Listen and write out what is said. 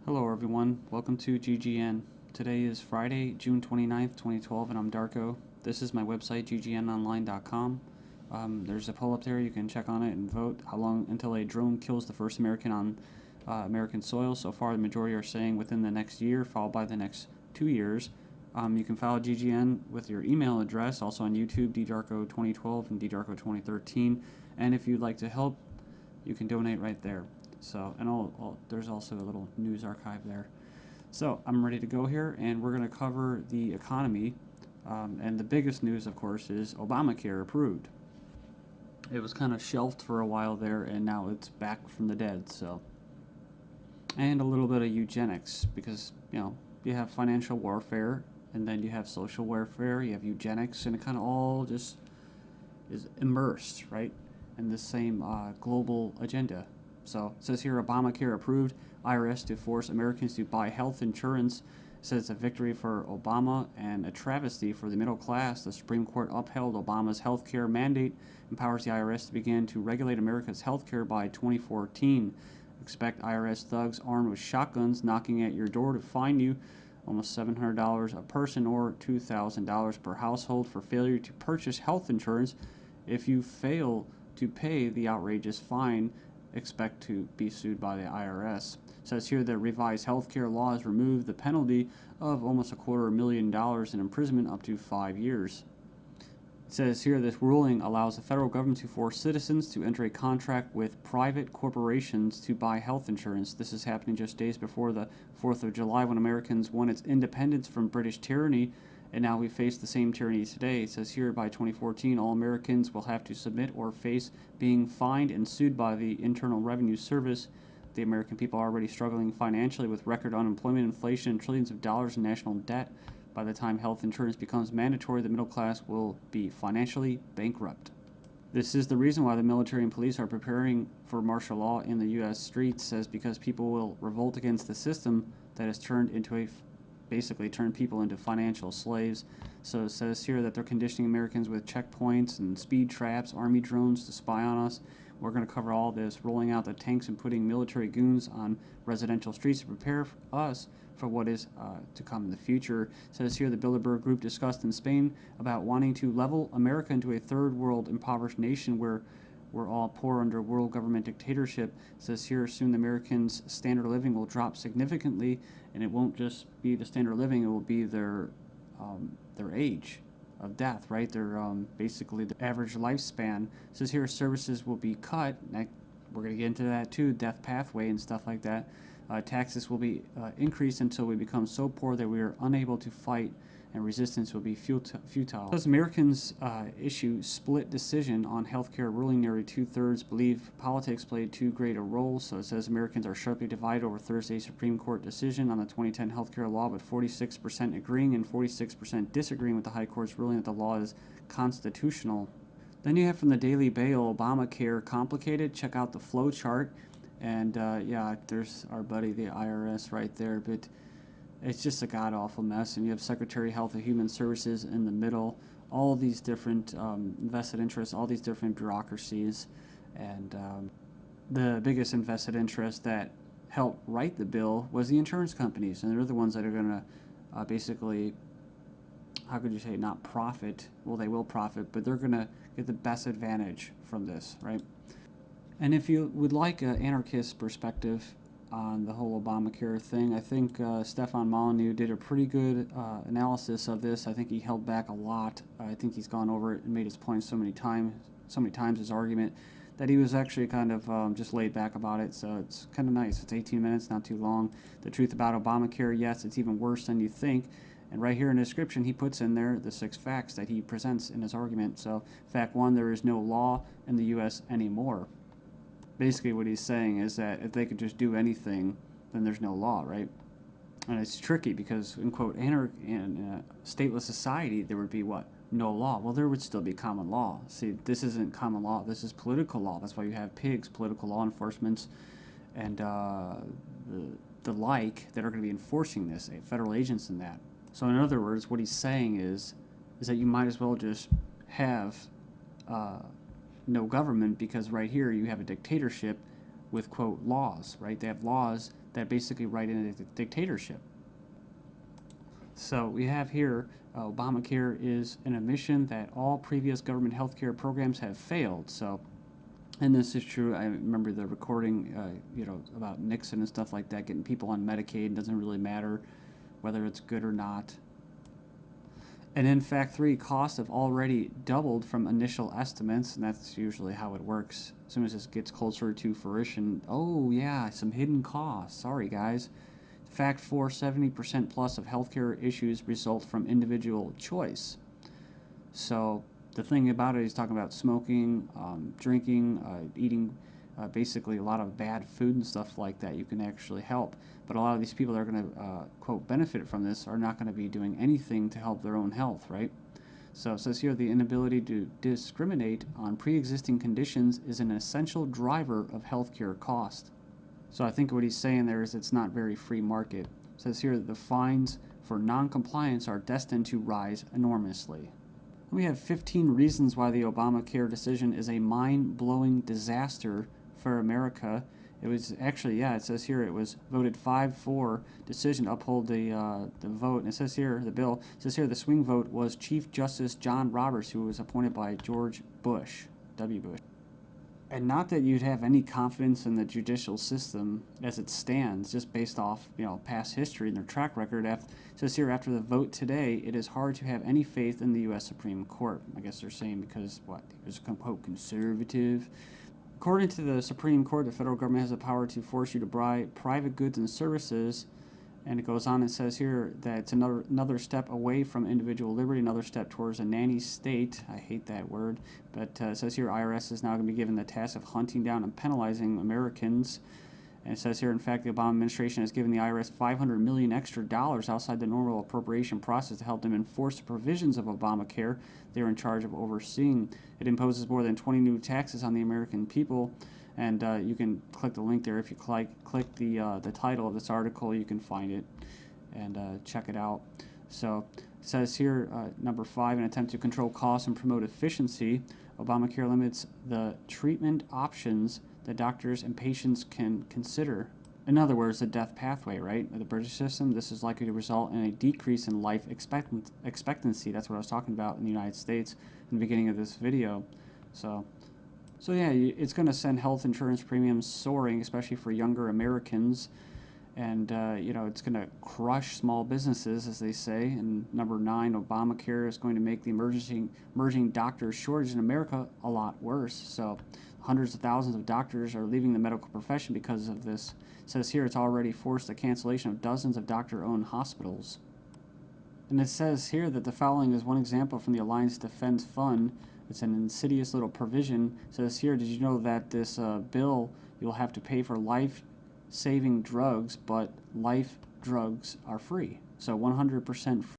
Hello everyone, welcome to GGN. Today is Friday, June 29th, 2012, and I'm Darko. This is my website, ggnonline.com. There's a poll up there, you can check on it and vote how long until a drone kills the first American on American soil. So far, the majority are saying within the next year, followed by the next 2 years. You can follow GGN with your email address, also on YouTube, ddarko2012 and ddarko2013. And if you'd like to help, you can donate right there. So, and there's also a little news archive there. So, I'm ready to go here, and we're going to cover the economy. And the biggest news, of course, is Obamacare approved. It was kind of shelved for a while there, and now it's back from the dead. So, and a little bit of eugenics, because you have financial warfare, and then you have social warfare, you have eugenics, and it kind of all just is immersed, right, in the same global agenda. So it says here, Obamacare approved, IRS to force Americans to buy health insurance. It says it's a victory for Obama and a travesty for the middle class. The Supreme Court upheld Obama's health care mandate, empowers the IRS to begin to regulate America's health care by 2014. Expect IRS thugs armed with shotguns knocking at your door to fine you almost $700 a person or $2,000 per household for failure to purchase health insurance. If you fail to pay the outrageous fine, expect to be sued by the IRS. It says here that revised healthcare laws remove the penalty of almost $250,000 in imprisonment up to 5 years. It says here this ruling allows the federal government to force citizens to enter a contract with private corporations to buy health insurance. This is happening just days before the 4th of July, when Americans won its independence from British tyranny, and now we face the same tyranny today. It says here by 2014, all Americans will have to submit or face being fined and sued by the Internal Revenue Service. The American people are already struggling financially with record unemployment, inflation, and trillions of dollars in national debt. By the time health insurance becomes mandatory, the middle class will be financially bankrupt. This is the reason why the military and police are preparing for martial law in the U.S. streets, says because people will revolt against the system that has basically turned people into financial slaves. So it says here that they're conditioning Americans with checkpoints and speed traps, army drones to spy on us. We're going to cover all this, rolling out the tanks and putting military goons on residential streets to prepare us for what is to come in the future. It says here the Bilderberg Group discussed in Spain about wanting to level America into a third world impoverished nation where we're all poor under world government dictatorship. It says here soon the Americans' standard of living will drop significantly, and it won't just be the standard of living, it will be their age of death, right? Their basically the average lifespan. It says here services will be cut. We're going to get into that too, death pathway and stuff like that. Taxes will be increased until we become so poor that we are unable to fight, and resistance will be futile. As Americans issue split decision on healthcare ruling, nearly 2/3 believe politics played too great a role. So it says Americans are sharply divided over Thursday's Supreme Court decision on the 2010 healthcare law, with 46% agreeing and 46% disagreeing with the High Court's ruling that the law is constitutional. Then you have from the Daily Bail, Obamacare complicated. Check out the flow chart. And yeah, there's our buddy, the IRS, right there. But it's just a god-awful mess. And you have Secretary of Health and Human Services in the middle. All these different vested interests, all these different bureaucracies. And the biggest invested interest that helped write the bill was the insurance companies. And they're the ones that are going to basically, how could you say, not profit. Well, they will profit, but they're going to get the best advantage from this, right? And if you would like an anarchist perspective on the whole Obamacare thing, I think Stefan Molyneux did a pretty good analysis of this. I think he held back a lot. I think he's gone over it and made his point so many times, his argument, that he was actually kind of just laid back about it. So it's kind of nice. It's 18 minutes, not too long. The truth about Obamacare, yes, it's even worse than you think. And right here in the description, he puts in there the 6 facts that he presents in his argument. So fact 1, there is no law in the U.S. anymore. Basically what he's saying is that if they could just do anything, then there's no law, right? And it's tricky because, in quote, in a stateless society, there would be what? No law. Well, there would still be common law. See, this isn't common law. This is political law. That's why you have pigs, political law enforcement, and the like that are going to be enforcing this, federal agents and that. So in other words, what he's saying is that you might as well just have no government, because right here you have a dictatorship with, quote, laws, right? They have laws that basically write in a dictatorship. So we have here Obamacare is an admission that all previous government health care programs have failed. So, and this is true. I remember the recording, about Nixon and stuff like that, getting people on Medicaid. It doesn't really matter whether it's good or not. And in fact, costs have already doubled from initial estimates, and that's usually how it works. As soon as this gets closer to fruition, oh yeah, some hidden costs. Sorry, guys. Fact 4, 70% plus of healthcare issues result from individual choice. So the thing about it, he's talking about smoking, drinking, eating basically a lot of bad food and stuff like that. You can actually help. But a lot of these people that are going to, quote, benefit from this are not going to be doing anything to help their own health, right? So it says here the inability to discriminate on pre-existing conditions is an essential driver of healthcare cost. So I think what he's saying there is it's not very free market. It says here that the fines for non-compliance are destined to rise enormously. We have 15 reasons why the Obamacare decision is a mind-blowing disaster for America. It was actually, it says here it was voted 5-4 decision to uphold the vote. And it says here, the bill, it says here the swing vote was Chief Justice John Roberts, who was appointed by George Bush, W. Bush. And not that you'd have any confidence in the judicial system as it stands, just based off past history and their track record. It says here, after the vote today, it is hard to have any faith in the U.S. Supreme Court. I guess they're saying because it was quote conservative. According to the Supreme Court, the federal government has the power to force you to buy private goods and services. And it goes on and says here that it's another step away from individual liberty, another step towards a nanny state. I hate that word. But it says here IRS is now going to be given the task of hunting down and penalizing Americans. And it says here, in fact, the Obama administration has given the IRS $500 million extra outside the normal appropriation process to help them enforce the provisions of Obamacare they're in charge of overseeing. It imposes more than 20 new taxes on the American people. And you can click the link there. If you click the title of this article, you can find it and check it out. So it says here, number 5, an attempt to control costs and promote efficiency. Obamacare limits the treatment options that doctors and patients can consider. In other words, the death pathway, right? The British system, this is likely to result in a decrease in life expectancy. That's what I was talking about in the United States in the beginning of this video. So yeah, it's going to send health insurance premiums soaring, especially for younger Americans. And, it's going to crush small businesses, as they say. And number 9, Obamacare is going to make the emerging doctor shortage in America a lot worse. So hundreds of thousands of doctors are leaving the medical profession because of this. It says here it's already forced the cancellation of dozens of doctor-owned hospitals. And it says here that the following is one example from the Alliance Defense Fund. It's an insidious little provision. It says here, did you know that this bill, you'll have to pay for life-saving drugs, but life drugs are free. So 100%